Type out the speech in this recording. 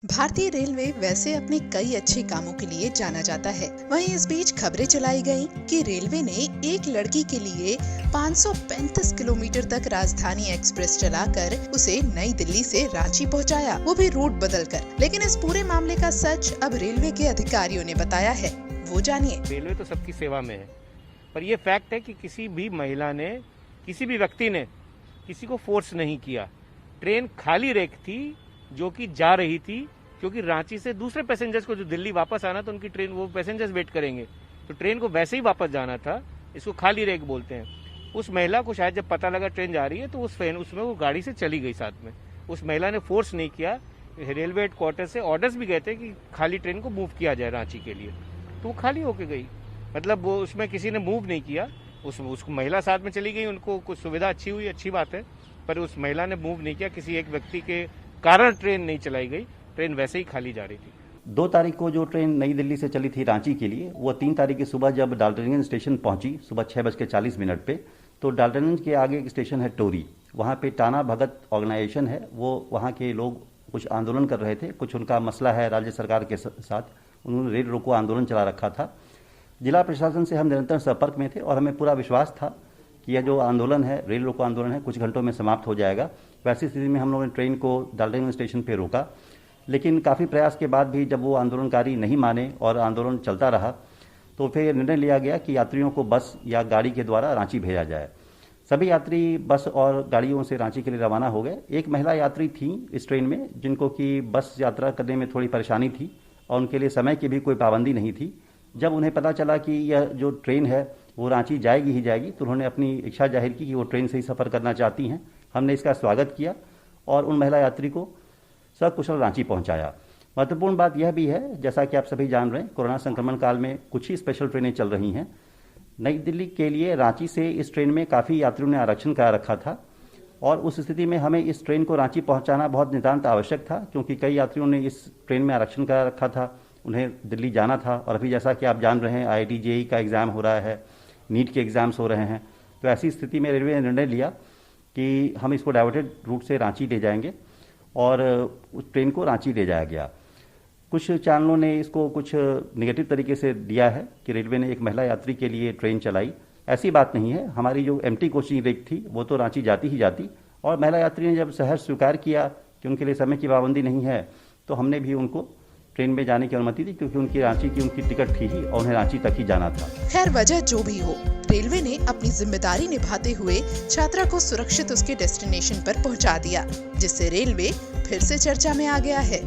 भारतीय रेलवे वैसे अपने कई अच्छे कामों के लिए जाना जाता है। वहीं इस बीच खबरें चलाई गईं कि रेलवे ने एक लड़की के लिए 535 किलोमीटर तक राजधानी एक्सप्रेस चलाकर उसे नई दिल्ली से रांची पहुंचाया, वो भी रूट बदलकर। लेकिन इस पूरे मामले का सच अब रेलवे के अधिकारियों ने बताया है, वो जानिए। रेलवे तो सबकी सेवा में है, पर यह फैक्ट है कि किसी भी महिला ने, किसी भी व्यक्ति ने किसी को फोर्स नहीं किया। ट्रेन खाली रेक थी जो कि जा रही थी, क्योंकि रांची से दूसरे पैसेंजर्स को जो दिल्ली वापस आना था, उनकी ट्रेन, वो पैसेंजर्स वेट करेंगे, तो ट्रेन को वैसे ही वापस जाना था। इसको खाली रेक बोलते हैं। उस महिला को शायद जब पता लगा ट्रेन जा रही है, तो उसमें वो गाड़ी से चली गई साथ में। उस महिला ने फोर्स नहीं किया। रेलवे हेडक्वार्टर से ऑर्डर्स भी गए थे कि खाली ट्रेन को मूव किया जाए रांची के लिए, तो वो खाली होके गई। मतलब वो उसमें किसी ने मूव नहीं किया। उसको महिला साथ में चली गई, उनको कुछ सुविधा अच्छी हुई, अच्छी बात है, पर उस महिला ने मूव नहीं किया। किसी एक व्यक्ति के कारण ट्रेन नहीं चलाई गई, ट्रेन वैसे ही खाली जा रही थी। 2 तारीख को जो ट्रेन नई दिल्ली से चली थी रांची के लिए, वो 3 तारीख की सुबह जब डाल्टनगंज स्टेशन पहुंची, सुबह 6:40 पे, तो डाल्टनगंज के आगे एक स्टेशन है टोरी, वहाँ पे टाना भगत ऑर्गेनाइजेशन है। वो वहाँ के लोग कुछ आंदोलन कर रहे थे, कुछ उनका मसला है राज्य सरकार के साथ। उन्होंने रेल रोको आंदोलन चला रखा था। जिला प्रशासन से हम निरंतर संपर्क में थे और हमें पूरा विश्वास था कि यह जो आंदोलन है, रेल रोको आंदोलन है, कुछ घंटों में समाप्त हो जाएगा। वैसी स्थिति में हम लोगों ने ट्रेन को डाल्टनगंज स्टेशन पर रोका, लेकिन काफ़ी प्रयास के बाद भी जब वो आंदोलनकारी नहीं माने और आंदोलन चलता रहा, तो फिर निर्णय लिया गया कि यात्रियों को बस या गाड़ी के द्वारा रांची भेजा जाए। सभी यात्री बस और गाड़ियों से रांची के लिए रवाना हो गए। एक महिला यात्री थी इस ट्रेन में, जिनको कि बस यात्रा करने में थोड़ी परेशानी थी और उनके लिए समय की भी कोई पाबंदी नहीं थी। जब उन्हें पता चला कि यह जो ट्रेन है वो रांची जाएगी ही जाएगी, तो उन्होंने अपनी इच्छा जाहिर की कि वो ट्रेन से ही सफ़र करना चाहती हैं। हमने इसका स्वागत किया और उन महिला यात्री को सकुशल रांची पहुंचाया। महत्वपूर्ण बात यह भी है, जैसा कि आप सभी जान रहे हैं, कोरोना संक्रमण काल में कुछ ही स्पेशल ट्रेनें चल रही हैं। नई दिल्ली के लिए रांची से इस ट्रेन में काफ़ी यात्रियों ने आरक्षण करा रखा था और उस स्थिति में हमें इस ट्रेन को रांची पहुंचाना बहुत नितांत आवश्यक था, क्योंकि कई यात्रियों ने इस ट्रेन में आरक्षण करा रखा था, उन्हें दिल्ली जाना था। और अभी जैसा कि आप जान रहे हैं, IIT JEE का एग्ज़ाम हो रहा है, नीट के एग्ज़ाम्स हो रहे हैं, तो ऐसी स्थिति में रेलवे ने निर्णय लिया कि हम इसको डाइवर्टेड रूट से रांची ले जाएंगे और उस ट्रेन को रांची ले जाया गया। कुछ चैनलों ने इसको कुछ नेगेटिव तरीके से दिया है कि रेलवे ने एक महिला यात्री के लिए ट्रेन चलाई। ऐसी बात नहीं है। हमारी जो एम्प्टी कोचिंग रेक थी वो तो रांची जाती ही जाती, और महिला यात्री ने जब सहर्ष स्वीकार किया कि उनके लिए समय की पाबंदी नहीं है, तो हमने भी उनको ट्रेन में जाने की अनुमति दी, क्योंकि उनकी रांची की उनकी टिकट थी ही और उन्हें रांची तक ही जाना था। खैर, वजह जो भी हो, रेलवे ने अपनी जिम्मेदारी निभाते हुए छात्रा को सुरक्षित उसके डेस्टिनेशन पर पहुंचा दिया, जिससे रेलवे फिर से चर्चा में आ गया है।